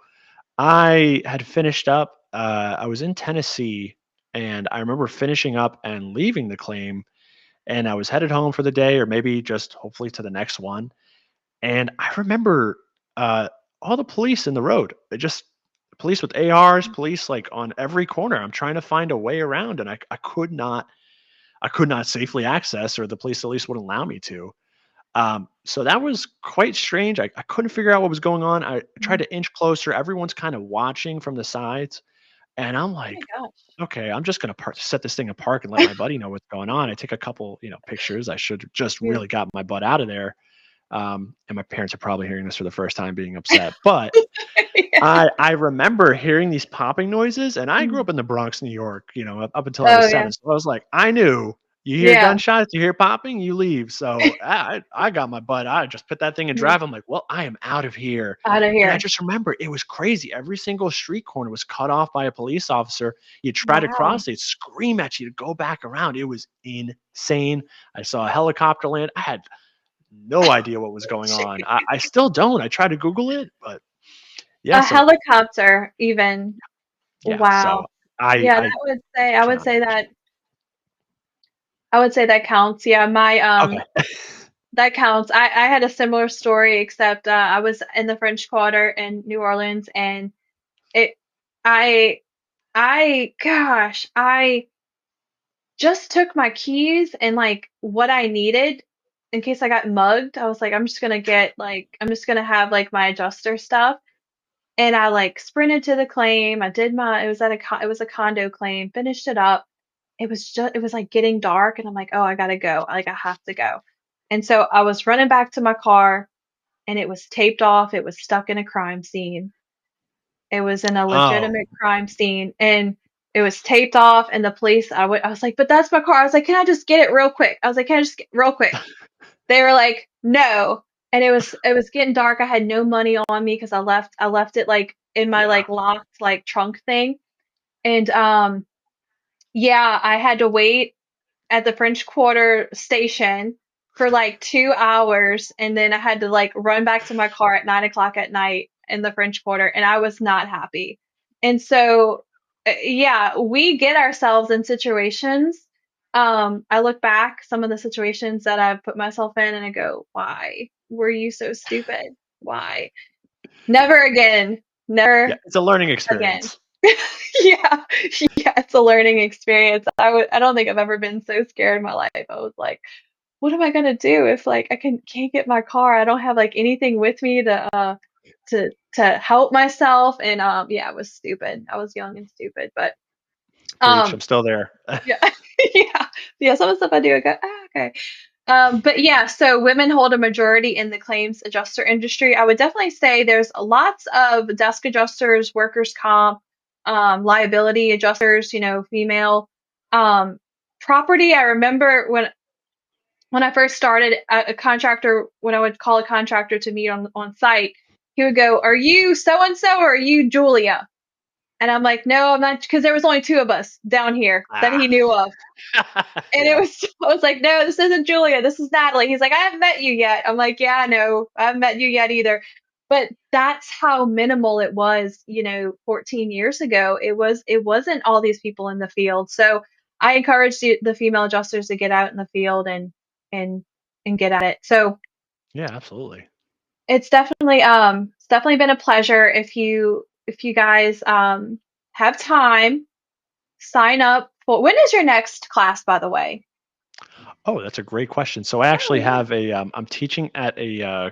I had finished up. I was in Tennessee, and I remember finishing up and leaving the claim, and I was headed home for the day, or maybe just hopefully to the next one. And I remember uh, all the police in the road. They just police with ARs, police like on every corner. I'm trying to find a way around, and I could not safely access, or the police at least wouldn't allow me to. So that was quite strange. I couldn't figure out what was going on. I tried Mhm. to inch closer. Everyone's kind of watching from the sides, and I'm Oh my like, gosh. okay, I'm just gonna set this thing in park and let my buddy know what's going on. I take a couple, pictures. I should have just Yeah. really got my butt out of there. And my parents are probably hearing this for the first time, being upset. But I remember hearing these popping noises, and I grew Mhm. up in the Bronx, New York, up until I was Oh yeah. 7. So I was like, I knew you hear Yeah. gunshots, you hear popping, you leave. So I got my butt. I just put that thing in Yeah. drive. I'm like, well, I am out of here. Out of And I here. just remember it was crazy. Every single street corner was cut off by a police officer. You try to Wow. cross, they'd scream at you to go back around. It was insane. I saw a helicopter land. I had no idea what was going on. I still don't. I try to Google it, but yeah. A So helicopter even. yeah, so Wow. Yeah, I I would cannot say imagine. that counts. Yeah, my Okay. that counts. I had a similar story except I was in the French Quarter in New Orleans and it I gosh, I just took my keys and like what I needed in case I got mugged. I was like I'm just going to have like my adjuster stuff. And I like sprinted to the claim. I did my it was at it was a condo claim, finished it up. It was like getting dark and I'm like, "Oh, I got to go. Like I have to go." And so I was running back to my car and it was taped off. It was stuck in a crime scene. It was in a Oh, legitimate crime scene and it was taped off and the police I was like, "But that's my car." I was like, "Can I just get it real quick?" I was like, "Can I just get real quick?" They were like, "No." And it was getting dark. I had no money on me because I left it like in my yeah. like locked like trunk thing. And yeah, I had to wait at the French Quarter station for like 2 hours, and then I had to like run back to my car at 9 o'clock at night in the French Quarter, and I was not happy. And so, yeah, we get ourselves in situations. I look back some of the situations that I've put myself in, and I go, "Why were you so stupid? Why? Never again. Yeah, Never it's a learning again." experience. Yeah, yeah, it's a learning experience. I don't think I've ever been so scared in my life. I was like, what am I gonna do if like can't get my car? I don't have like anything with me to help myself. And yeah, it was stupid. I was young and stupid, but Preach, um I'm still there. yeah, yeah, yeah. Some of the stuff I do, I go, ah, okay. But yeah, so women hold a majority in the claims adjuster industry. I would definitely say there's lots of desk adjusters, workers' comp, liability adjusters, female. Um, Property, I remember when I first started a contractor, when I would call a contractor to meet on site, he would go, "Are you so and so or are you Julia?" And I'm like, "No, I'm not," because there was only two of us down here that Ah. he knew of. And it Yeah, was, I was like, "No, this isn't Julia. This is Natalie." He's like, "I haven't met you yet." I'm like, "Yeah, no, I haven't met you yet either." But that's how minimal it was, 14 years ago. It wasn't all these people in the field. So I encourage the female adjusters to get out in the field and and get at it. So yeah, absolutely. it's definitely been a pleasure if you guys have time, sign up for when is your next class, by the way? Oh, that's a great question. So I actually Oh, have I'm teaching at a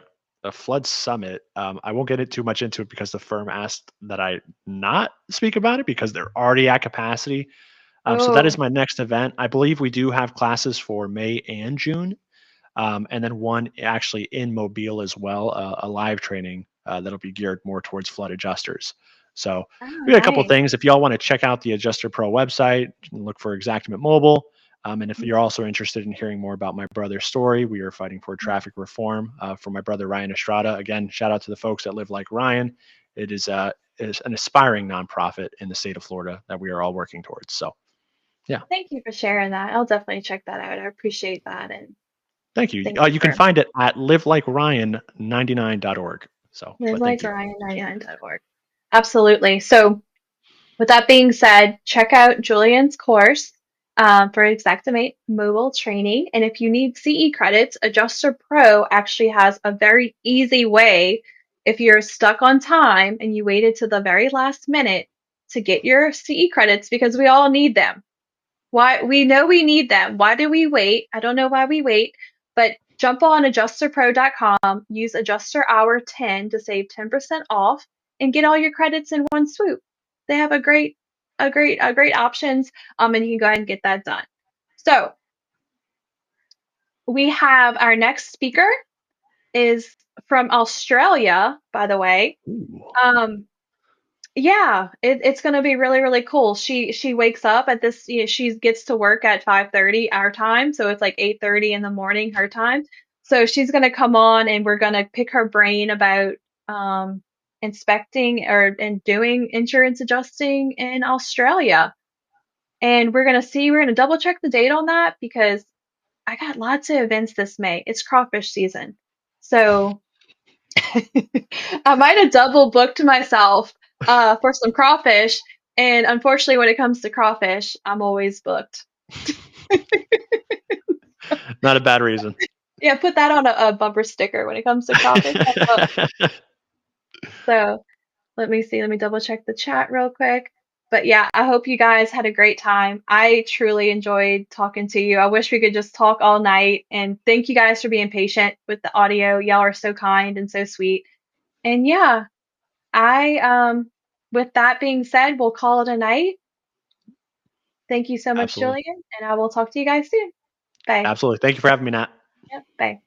flood summit. I won't get it too much into it because the firm asked that I not speak about it because they're already at capacity. So that is oh, my next event. I believe we do have classes for May and June, and then one actually in Mobile as well, a live training that'll be geared more towards flood adjusters. So oh, we got a couple nice. things. If y'all want to check out the Adjuster Pro website, you can look for Exactament Mobile. And if you're also interested in hearing more about my brother's story, we are fighting for traffic reform for my brother Ryan Estrada. Again, shout out to the folks that live like Ryan. It is an aspiring nonprofit in the state of Florida that we are all working towards. So yeah. Thank you for sharing that. I'll definitely check that out. I appreciate that. And Thank you. Thank you You can for find it at livelikeRyan99.org. So, but thank you. livelikeRyan99.org. Absolutely. So, with that being said, check out Julian's course for Exactimate mobile training. And if you need CE credits, Adjuster Pro actually has a very easy way if you're stuck on time and you waited to the very last minute to get your CE credits because we all need them. Why we know we need them. Why do we wait? I don't know why we wait, but jump on adjusterpro.com, use adjuster hour 10 to save 10% off and get all your credits in one swoop. They have a great options and you can go ahead and get that done. So, we have our next speaker is from Australia, by the way. Ooh. Um Yeah, it's gonna be really, really cool. She wakes up at this, she gets to work at 5:30 our time, so it's like 8:30 in the morning her time. So she's gonna come on and we're gonna pick her brain about inspecting or and doing insurance adjusting in Australia. And we're gonna double check the date on that because I got lots of events this May. It's crawfish season. So I might have double booked myself for some crawfish, and unfortunately, when it comes to crawfish, I'm always booked. Not a bad reason. Yeah, put that on a bumper sticker. When it comes to crawfish, I'm booked. So let me see. Let me double check the chat real quick. But yeah, I hope you guys had a great time. I truly enjoyed talking to you. I wish we could just talk all night. And thank you guys for being patient with the audio. Y'all are so kind and so sweet. And yeah, I with that being said, we'll call it a night. Thank you so much, Absolutely. Julian, and I will talk to you guys soon. Bye. Absolutely. Thank you for having me, Nat. Yep, bye.